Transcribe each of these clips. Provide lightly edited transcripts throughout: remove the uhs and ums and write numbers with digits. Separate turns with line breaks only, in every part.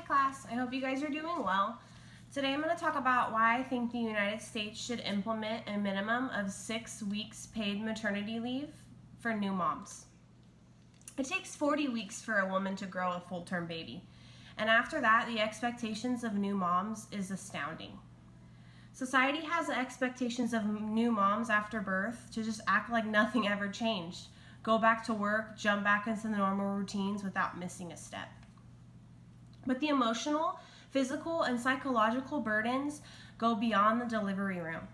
class. I hope you guys are doing well. Today I'm going to talk about why I think the United States should implement a minimum of 6 weeks paid maternity leave for new moms. It takes 40 weeks for a woman to grow a full-term baby, and after that the expectations of new moms is astounding. Society has the expectations of new moms after birth to just act like nothing ever changed, go back to work, jump back into the normal routines without missing a step. But the emotional, physical, and psychological burdens go beyond the delivery room.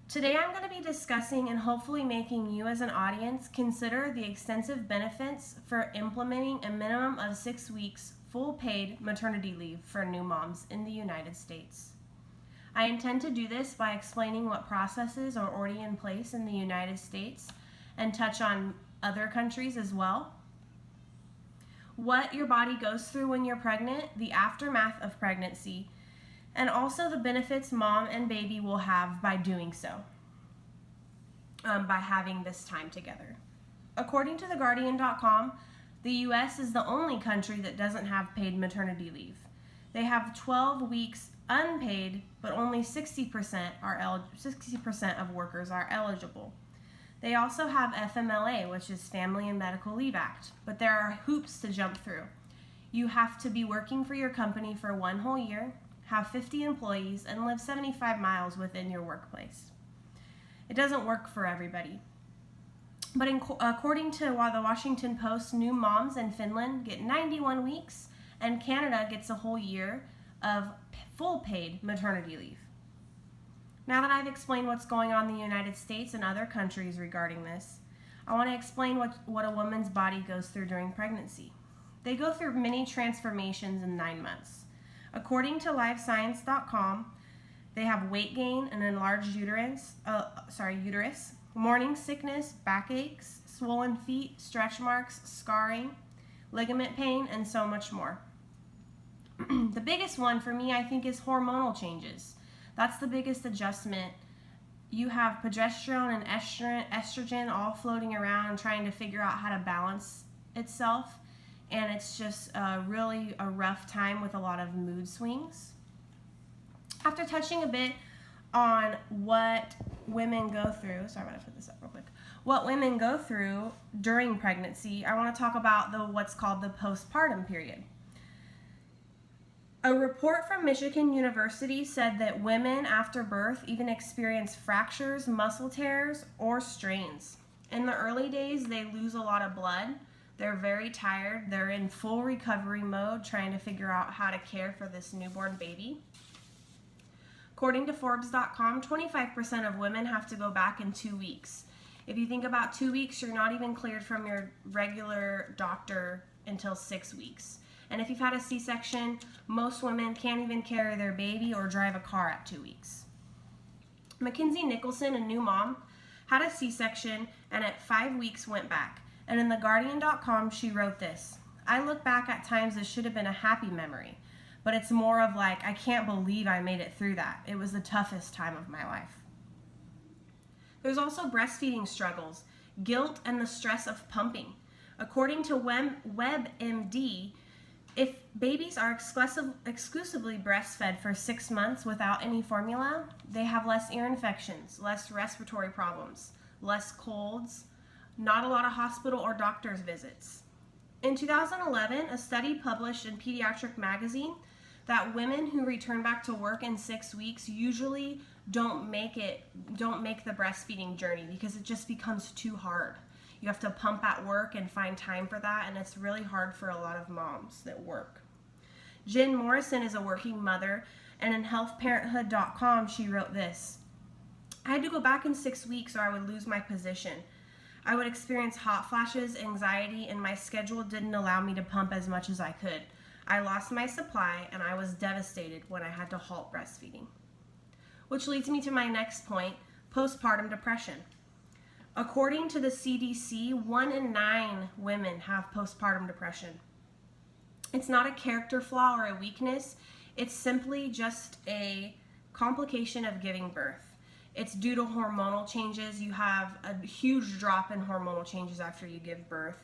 Today I'm going to be discussing and hopefully making you as an audience consider the extensive benefits for implementing a minimum of 6 weeks full paid maternity leave for new moms in the United States. I intend to do this by explaining what processes are already in place in the United States and touch on other countries as well. What your body goes through when you're pregnant, the aftermath of pregnancy, and also the benefits mom and baby will have by doing so, by having this time together. According to TheGuardian.com, the U.S. is the only country that doesn't have paid maternity leave. They have 12 weeks unpaid, but only 60% of workers are eligible. They also have FMLA, which is Family and Medical Leave Act, but there are hoops to jump through. You have to be working for your company for 1 whole year, have 50 employees, and live 75 miles within your workplace. It doesn't work for everybody. But according to the Washington Post, new moms in Finland get 91 weeks, and Canada gets a whole year of full paid maternity leave. Now that I've explained what's going on in the United States and other countries regarding this, I want to explain what a woman's body goes through during pregnancy. They go through many transformations in 9 months. According to LiveScience.com, they have weight gain, an enlarged uterus, morning sickness, backaches, swollen feet, stretch marks, scarring, ligament pain, and so much more. The biggest one for me, I think, is hormonal changes. That's the biggest adjustment. You have progesterone and estrogen all floating around trying to figure out how to balance itself, and it's just really a rough time with a lot of mood swings. After touching a bit on what women go through, sorry, I'm going to put this up real quick, what women go through during pregnancy, I want to talk about what's called the postpartum period. A report from Michigan University said that women after birth even experience fractures, muscle tears, or strains. In the early days, they lose a lot of blood. They're very tired. They're in full recovery mode, trying to figure out how to care for this newborn baby. According to Forbes.com, 25% of women have to go back in 2 weeks. If you think about 2 weeks, you're not even cleared from your regular doctor until 6 weeks. And if you've had a C-section, most women can't even carry their baby or drive a car at 2 weeks. Mackenzie Nicholson, a new mom, had a C-section and at 5 weeks went back. And in TheGuardian.com, she wrote this: "I look back at times that should have been a happy memory, but it's more of like, I can't believe I made it through that. It was the toughest time of my life." There's also breastfeeding struggles, guilt, and the stress of pumping. According to WebMD, if babies are exclusively breastfed for 6 months without any formula, they have less ear infections, less respiratory problems, less colds, not a lot of hospital or doctor's visits. In 2011, a study published in Pediatric Magazine that women who return back to work in 6 weeks usually don't make the breastfeeding journey because it just becomes too hard. You have to pump at work and find time for that, and it's really hard for a lot of moms that work. Jen Morrison is a working mother, and in healthparenthood.com she wrote this: "I had to go back in 6 weeks or I would lose my position. I would experience hot flashes, anxiety, and my schedule didn't allow me to pump as much as I could. I lost my supply, and I was devastated when I had to halt breastfeeding." Which leads me to my next point, postpartum depression. According to the CDC, 1 in 9 women have postpartum depression. It's not a character flaw or a weakness. It's simply just a complication of giving birth. It's due to hormonal changes. You have a huge drop in hormonal changes after you give birth.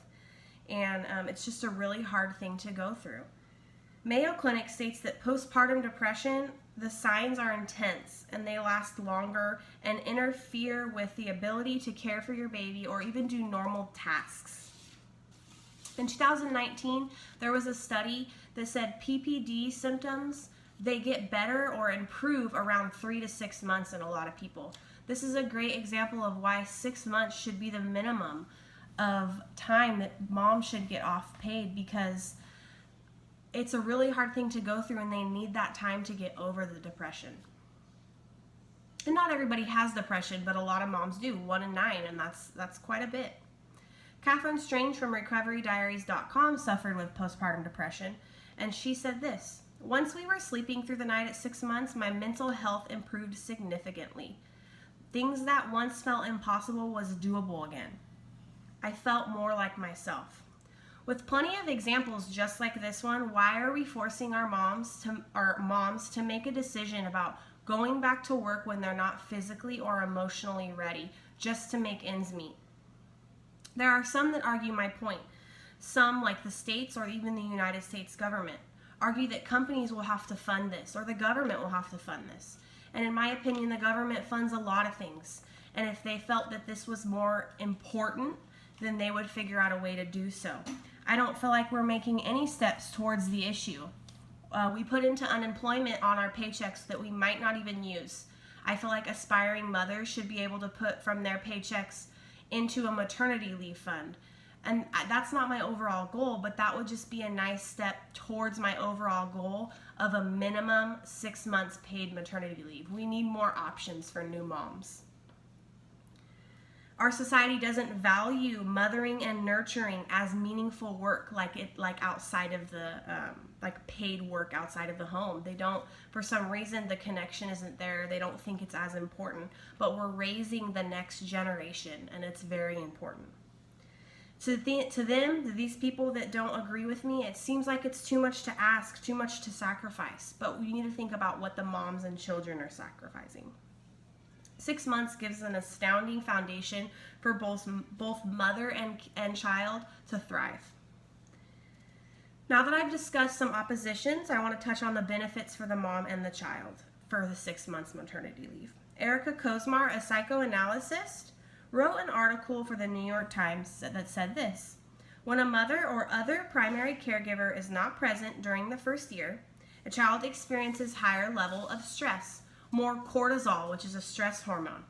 And it's just a really hard thing to go through. Mayo Clinic states that postpartum depression, the signs are intense and they last longer and interfere with the ability to care for your baby or even do normal tasks. In 2019, there was a study that said PPD symptoms, they get better or improve around 3 to 6 months in a lot of people. This is a great example of why 6 months should be the minimum of time that mom should get off paid, because it's a really hard thing to go through and they need that time to get over the depression. And not everybody has depression, but a lot of moms do, 1 in 9, and that's quite a bit. Catherine Strange from recoverydiaries.com suffered with postpartum depression, and she said this: "Once we were sleeping through the night at 6 months, my mental health improved significantly. Things that once felt impossible was doable again. I felt more like myself." With plenty of examples just like this one, why are we forcing our moms to make a decision about going back to work when they're not physically or emotionally ready just to make ends meet? There are some that argue my point. Some, like the states or even the United States government, argue that companies will have to fund this or the government will have to fund this. And in my opinion, the government funds a lot of things. And if they felt that this was more important, then they would figure out a way to do so. I don't feel like we're making any steps towards the issue. We put into unemployment on our paychecks that we might not even use. I feel like aspiring mothers should be able to put from their paychecks into a maternity leave fund. And that's not my overall goal, but that would just be a nice step towards my overall goal of a minimum 6 months paid maternity leave. We need more options for new moms. Our society doesn't value mothering and nurturing as meaningful work, like outside of the like paid work outside of the home. They don't, for some reason, the connection isn't there. They don't think it's as important. But we're raising the next generation, and it's very important. To these people that don't agree with me, it seems like it's too much to ask, too much to sacrifice. But we need to think about what the moms and children are sacrificing. 6 months gives an astounding foundation for both mother and child to thrive. Now that I've discussed some oppositions, I want to touch on the benefits for the mom and the child for the 6 months maternity leave. Erica Kosmar, a psychoanalyst, wrote an article for the New York Times that said this: "When a mother or other primary caregiver is not present during the first year, a child experiences higher level of stress, more cortisol, which is a stress hormone.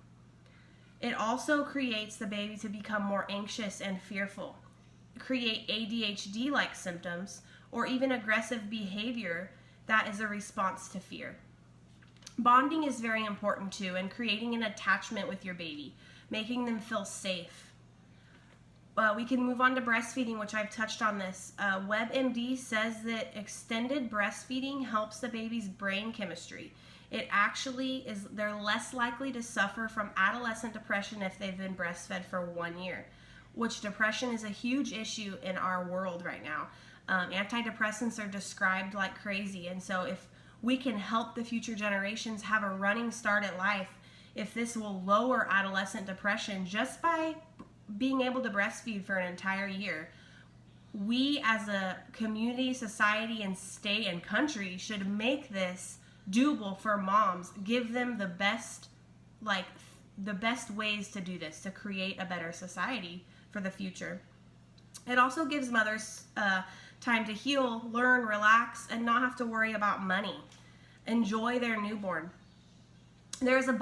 It also creates the baby to become more anxious and fearful, create ADHD-like symptoms, or even aggressive behavior that is a response to fear. Bonding is very important too, and creating an attachment with your baby, making them feel safe." We can move on to breastfeeding, which I've touched on this. WebMD says that extended breastfeeding helps the baby's brain chemistry. It actually is, they're less likely to suffer from adolescent depression if they've been breastfed for 1 year, which depression is a huge issue in our world right now. Antidepressants are described like crazy, and so if we can help the future generations have a running start at life, if this will lower adolescent depression just by being able to breastfeed for an entire year, we as a community, society, and state and country should make this doable for moms. Give them the best ways to do this, to create a better society for the future. It also gives mothers time to heal, learn, relax, and not have to worry about money. Enjoy their newborn. There is an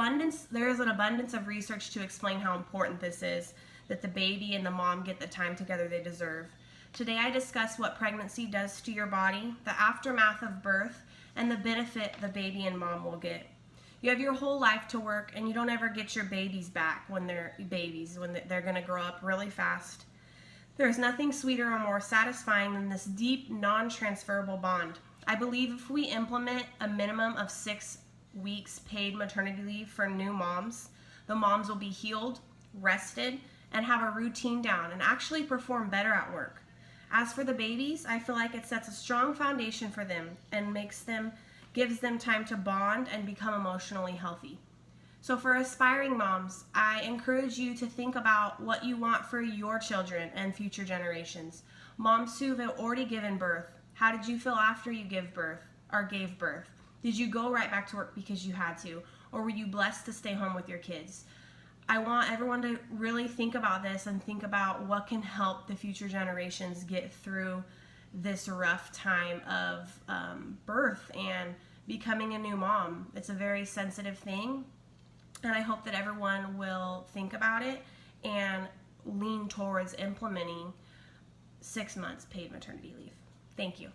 abundance of research to explain how important this is, that the baby and the mom get the time together they deserve. Today I discuss what pregnancy does to your body, the aftermath of birth, and the benefit the baby and mom will get. You have your whole life to work, and you don't ever get your babies back when they're babies, when they're going to grow up really fast. There's nothing sweeter or more satisfying than this deep, non-transferable bond. I believe if we implement a minimum of 6 weeks paid maternity leave for new moms, the moms will be healed, rested, and have a routine down and actually perform better at work. As for the babies, I feel like it sets a strong foundation for them and gives them time to bond and become emotionally healthy. So for aspiring moms, I encourage you to think about what you want for your children and future generations. Moms who have already given birth, How did you feel after you gave birth? Did you go right back to work because you had to? Or were you blessed to stay home with your kids? I want everyone to really think about this and think about what can help the future generations get through this rough time of birth and becoming a new mom. It's a very sensitive thing, and I hope that everyone will think about it and lean towards implementing 6 months paid maternity leave. Thank you.